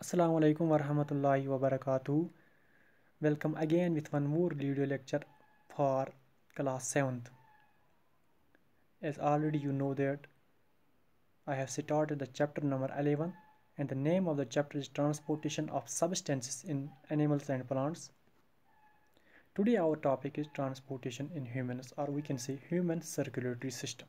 Assalamu alaikum warahmatullahi wabarakatuh. Welcome again with one more video lecture for class 7th. As already you know that I have started the chapter number 11 and the name of the chapter is transportation of substances in animals and plants. Today our topic is transportation in humans, or we can say human circulatory system.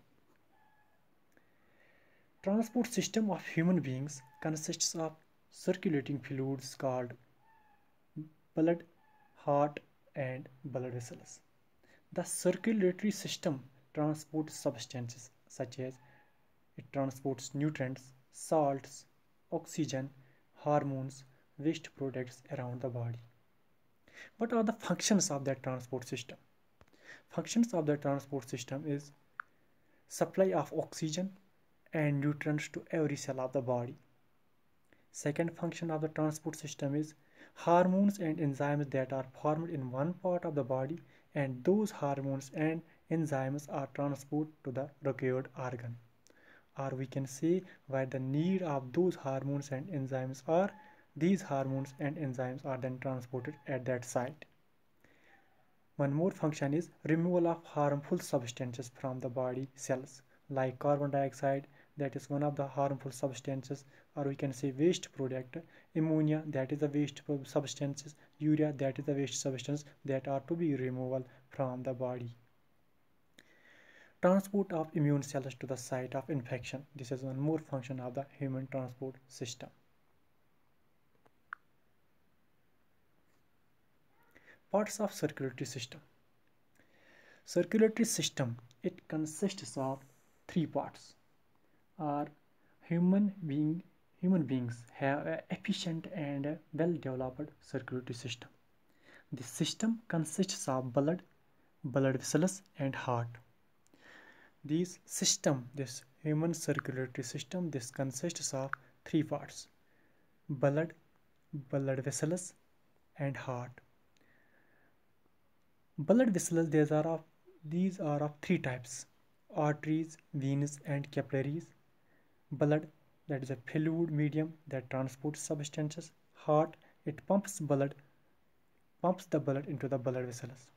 Transport system of human beings consists of circulating fluids called blood, heart, and blood vessels. The circulatory system transports substances such as it transports nutrients, salts, oxygen, hormones, waste products around the body. What are the functions of that transport system? Functions of the transport system is supply of oxygen and nutrients to every cell of the body. Second function of the transport system is hormones and enzymes that are formed in one part of the body, and those hormones and enzymes are transported to the required organ. Or we can say where the need of those hormones and enzymes are, these hormones and enzymes are then transported at that site. One more function is removal of harmful substances from the body cells like carbon dioxide, that is one of the harmful substances, or we can say waste product, ammonia, that is the waste substances, urea, that is the waste substance that are to be removed from the body. Transport of immune cells to the site of infection. This is one more function of the human transport system. Parts of circulatory system. Circulatory system, it consists of three parts. Are human beings have an efficient and well-developed circulatory system. This system consists of blood vessels, and heart. This human circulatory system, this consists of three parts: blood vessels, and heart. Blood vessels, these are of three types: arteries, veins, and capillaries. Blood, that is a fluid medium that transports substances. Heart, it pumps the blood into the blood vessels.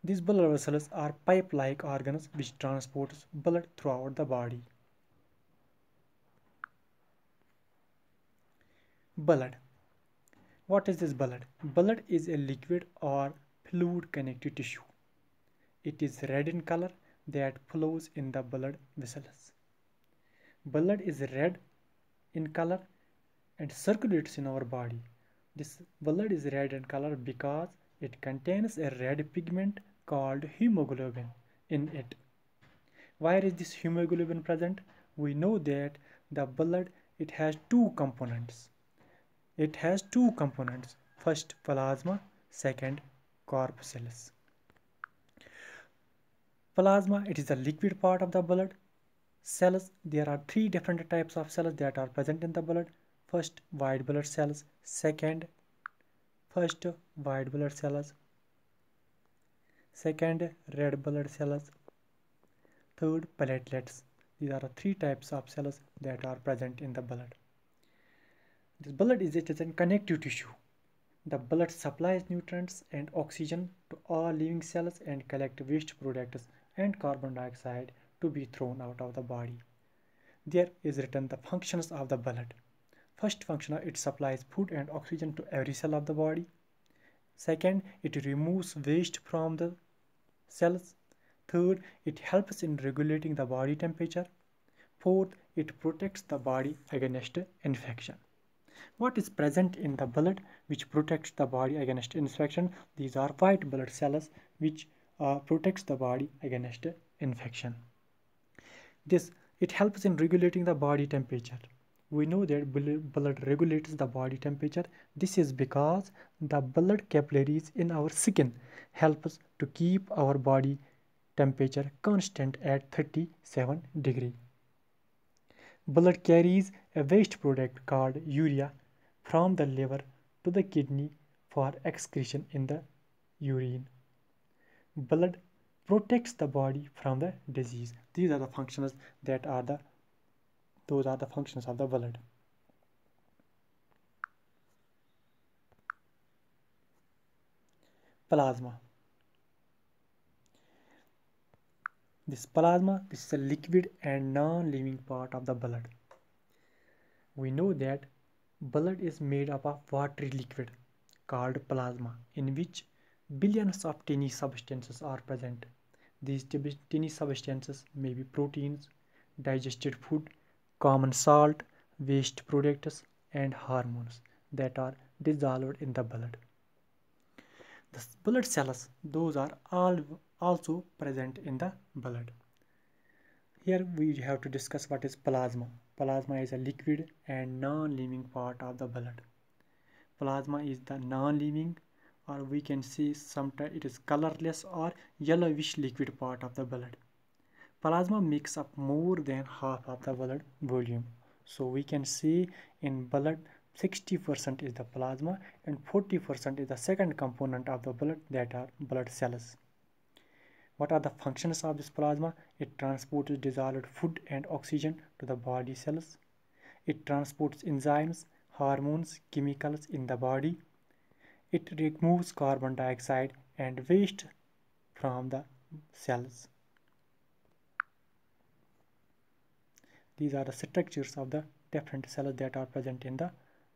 These blood vessels are pipe-like organs which transports blood throughout the body. Blood. What is this blood? Blood is a liquid or fluid connective tissue. It is red in color that flows in the blood vessels. Blood is red in color and circulates in our body. This blood is red in color because it contains a red pigment called hemoglobin in it. Where is this hemoglobin present? We know that the blood, it has two components. First plasma, second corpuscles. Plasma, it is the liquid part of the blood. Cells, there are three different types of cells that are present in the blood. First, white blood cells. Second, red blood cells. Third, platelets. These are the three types of cells that are present in the blood. This blood is a connective tissue. The blood supplies nutrients and oxygen to all living cells and collect waste products and carbon dioxide to be thrown out of the body. There is written the functions of the blood. First function, it supplies food and oxygen to every cell of the body. Second, it removes waste from the cells. Third, it helps in regulating the body temperature. Fourth, it protects the body against infection. What is present in the blood which protects the body against infection? These are white blood cells which protects the body against infection. It helps in regulating the body temperature. We know that blood regulates the body temperature. This is because the blood capillaries in our skin help us to keep our body temperature constant at 37 degrees. Blood carries a waste product called urea from the liver to the kidney for excretion in the urine. Blood protects the body from the disease. These are the functions those are the functions of the blood. Plasma. This plasma, this is a liquid and non-living part of the blood. We know that blood is made up of watery liquid called plasma, in which billions of tiny substances are present. These tiny substances may be proteins, digested food, common salt, waste products, and hormones that are dissolved in the blood. The blood cells, those are all also present in the blood. Here we have to discuss what is plasma. Plasma is a liquid and non-living part of the blood. Plasma is the non-living, or we can say sometimes it is colorless or yellowish liquid part of the blood. Plasma makes up more than half of the blood volume. So we can see in blood 60% is the plasma and 40% is the second component of the blood, that are blood cells. What are the functions of this plasma? It transports dissolved food and oxygen to the body cells. It transports enzymes, hormones, chemicals in the body. It removes carbon dioxide and waste from the cells. These are the structures of the different cells that are present in the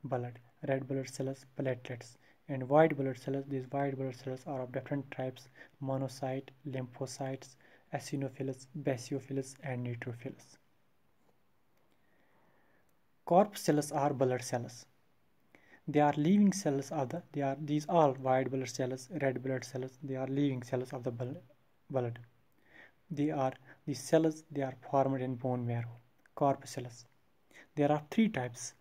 blood. Red blood cells, platelets, and white blood cells. These white blood cells are of different types: monocyte, lymphocytes, eosinophils, basophils, and neutrophils. Corpuscles are blood cells. They are living cells of the these all white blood cells, red blood cells, they are living cells of the blood. These cells, they are formed in bone marrow. Corpuscles. There are three types: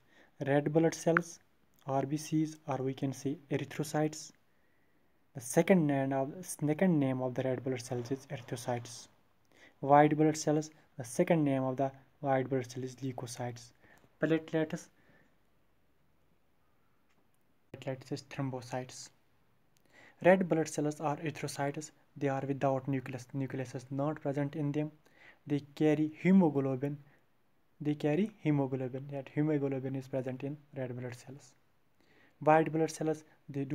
red blood cells, RBCs, or we can say erythrocytes. The second name of the red blood cells is erythrocytes. White blood cells, the second name of the white blood cell is leukocytes. Platelets is thrombocytes. Red blood cells are erythrocytes. They are without nucleus. Nucleus is not present in them. They carry hemoglobin. That hemoglobin is present in red blood cells. White blood cells, they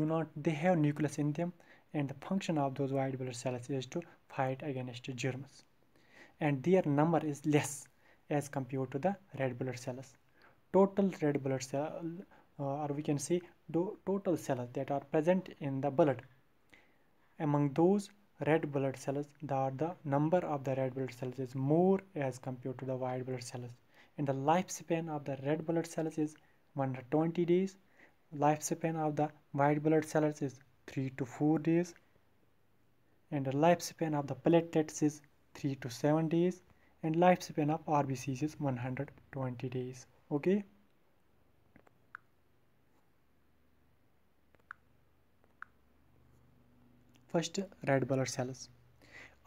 have nucleus in them, and the function of those white blood cells is to fight against germs. And their number is less as compared to the red blood cells. Total red blood cell, or we can say total cells that are present in the blood. Among those red blood cells, the number of the red blood cells is more as compared to the white blood cells. And the lifespan of the red blood cells is 120 days. Lifespan of the white blood cells is 3 to 4 days. And the lifespan of the platelets is 3 to 7 days. And lifespan of RBCs is 120 days. Okay. First, red blood cells.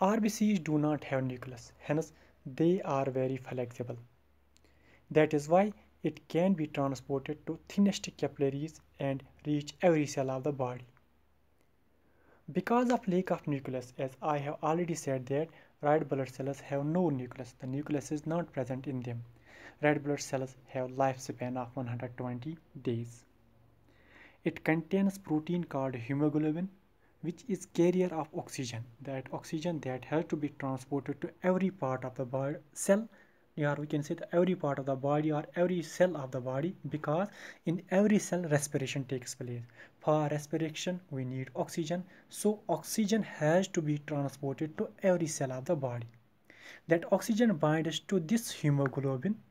RBCs do not have nucleus, hence they are very flexible. That is why it can be transported to thinnest capillaries and reach every cell of the body. Because of lack of nucleus, as I have already said that red blood cells have no nucleus. The nucleus is not present in them. Red blood cells have lifespan of 120 days. It contains protein called hemoglobin, which is carrier of oxygen. That oxygen that has to be transported to every part of the body cell, or we can say every part of the body or every cell of the body, because in every cell respiration takes place. For respiration we need oxygen, so oxygen has to be transported to every cell of the body. That oxygen binds to this hemoglobin.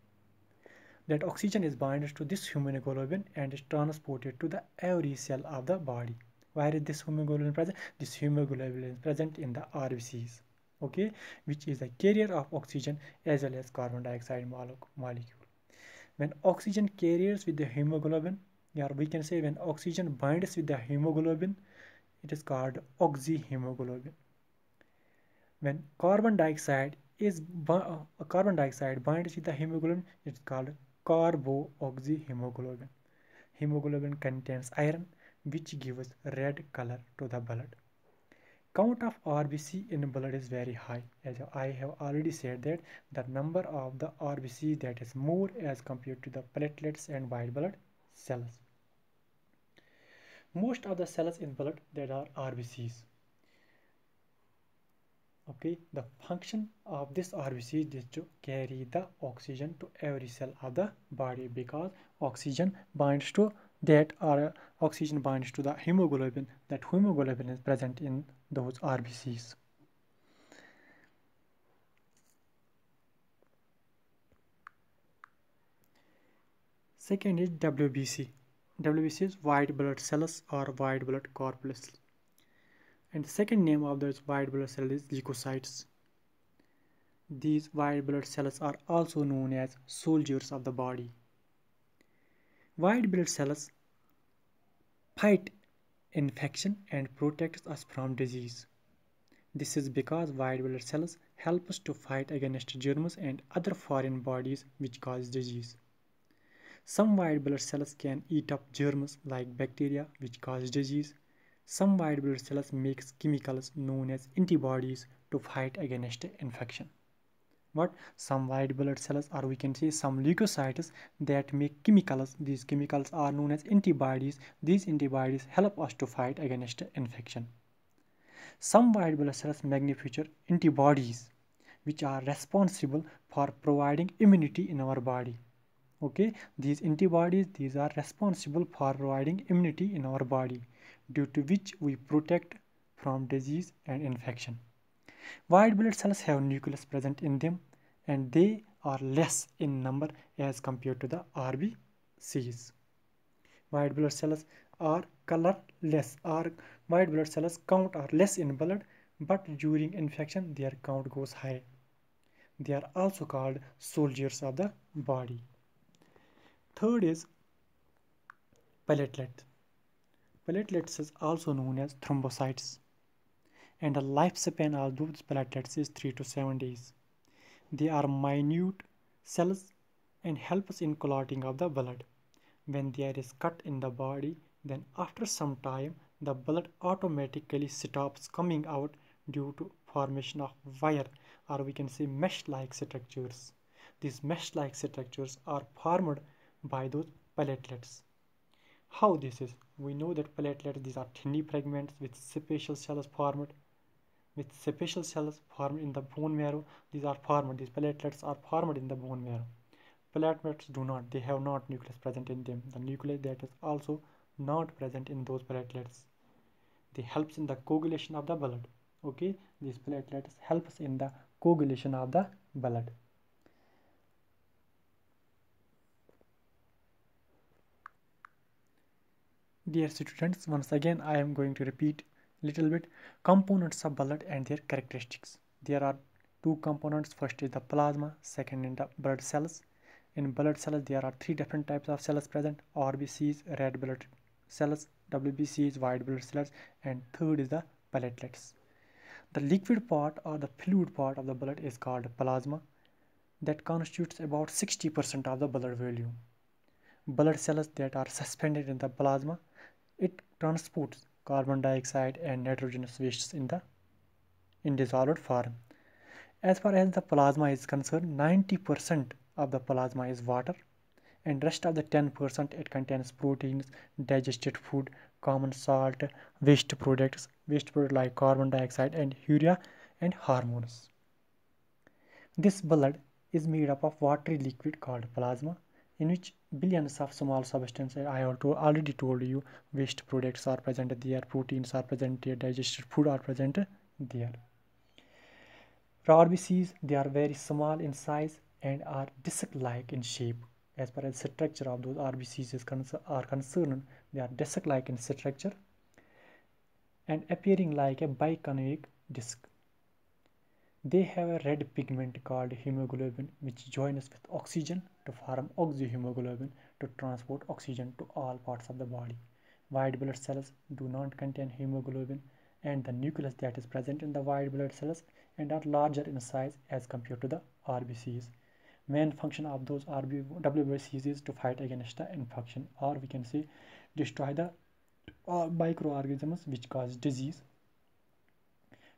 That oxygen is binded to this hemoglobin and is transported to the every cell of the body. Where is this hemoglobin present? This hemoglobin is present in the RBCs, okay, which is a carrier of oxygen as well as carbon dioxide molecule. When oxygen carriers with the hemoglobin, or we can say when oxygen binds with the hemoglobin, it is called oxyhemoglobin. When carbon dioxide binds with the hemoglobin, it's called carboxyhemoglobin. Hemoglobin contains iron, which gives red color to the blood. Count of RBC in blood is very high. As I have already said that the number of the RBC that is more as compared to the platelets and white blood cells. Most of the cells in blood that are RBCs. Okay, the function of this RBC is to carry the oxygen to every cell of the body, because oxygen binds to oxygen binds to the hemoglobin. That hemoglobin is present in those RBCs. Second is WBC. WBC is white blood cells or white blood corpuscles. And the second name of those white blood cells is leukocytes. These white blood cells are also known as soldiers of the body. White blood cells fight infection and protect us from disease. This is because white blood cells help us to fight against germs and other foreign bodies which cause disease. Some white blood cells can eat up germs like bacteria which cause disease. Some white blood cells make chemicals known as antibodies to fight against infection. But some white blood cells, or we can say some leukocytes, that make chemicals. These chemicals are known as antibodies. These antibodies help us to fight against infection. Some white blood cells manufacture antibodies which are responsible for providing immunity in our body. Okay, these antibodies, these are responsible for providing immunity in our body, due to which we protect from disease and infection. White blood cells have nucleus present in them, and they are less in number as compared to the RBCs. White blood cells are colorless, or white blood cells count are less in blood, but during infection their count goes high. They are also called soldiers of the body. Third is platelets. Platelets is also known as thrombocytes, and the lifespan of those platelets is 3 to 7 days. They are minute cells and help us in clotting of the blood. When there is cut in the body, then after some time the blood automatically stops coming out due to formation of wire, or we can say mesh-like structures. These mesh-like structures are formed by those platelets. How this is? We know that platelets, these are tiny fragments with special cells formed in the bone marrow. These platelets are formed in the bone marrow. Platelets do not, they have not nucleus present in them. The nucleus that is also not present in those platelets. They helps in the coagulation of the blood. Okay, these platelets helps in the coagulation of the blood. Dear students, once again I am going to repeat little bit components of blood and their characteristics. There are two components. First is the plasma, second is the blood cells. In blood cells there are three different types of cells present: RBCs, red blood cells; WBCs, white blood cells; and third is the platelets. The liquid part or the fluid part of the blood is called plasma, that constitutes about 60% of the blood volume. Blood cells that are suspended in the plasma, it transports carbon dioxide and nitrogenous wastes in dissolved form. As far as the plasma is concerned, 90% of the plasma is water, and rest of the 10% it contains proteins, digested food, common salt, waste products like carbon dioxide and urea, and hormones. This blood is made up of watery liquid called plasma, in which billions of small substances, I have already told you, waste products are present there, proteins are present there, digested food are present there. RBCs, they are very small in size and are disc-like in shape. As far as structure of those RBCs are concerned, they are disc-like in structure and appearing like a biconave disc. They have a red pigment called hemoglobin, which joins with oxygen to form oxyhemoglobin to transport oxygen to all parts of the body. White blood cells do not contain hemoglobin, and the nucleus that is present in the white blood cells and are larger in size as compared to the RBCs. Main function of those WBCs is to fight against the infection, or we can say destroy the microorganisms which cause disease.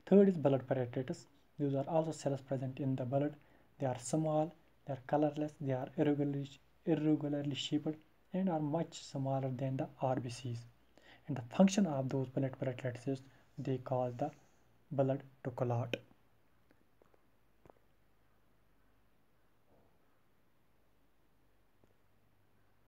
Third is blood apparatus. These are also cells present in the blood. They are small, they are colorless, they are irregularly shaped, and are much smaller than the RBCs. And the function of those blood platelets is they cause the blood to clot.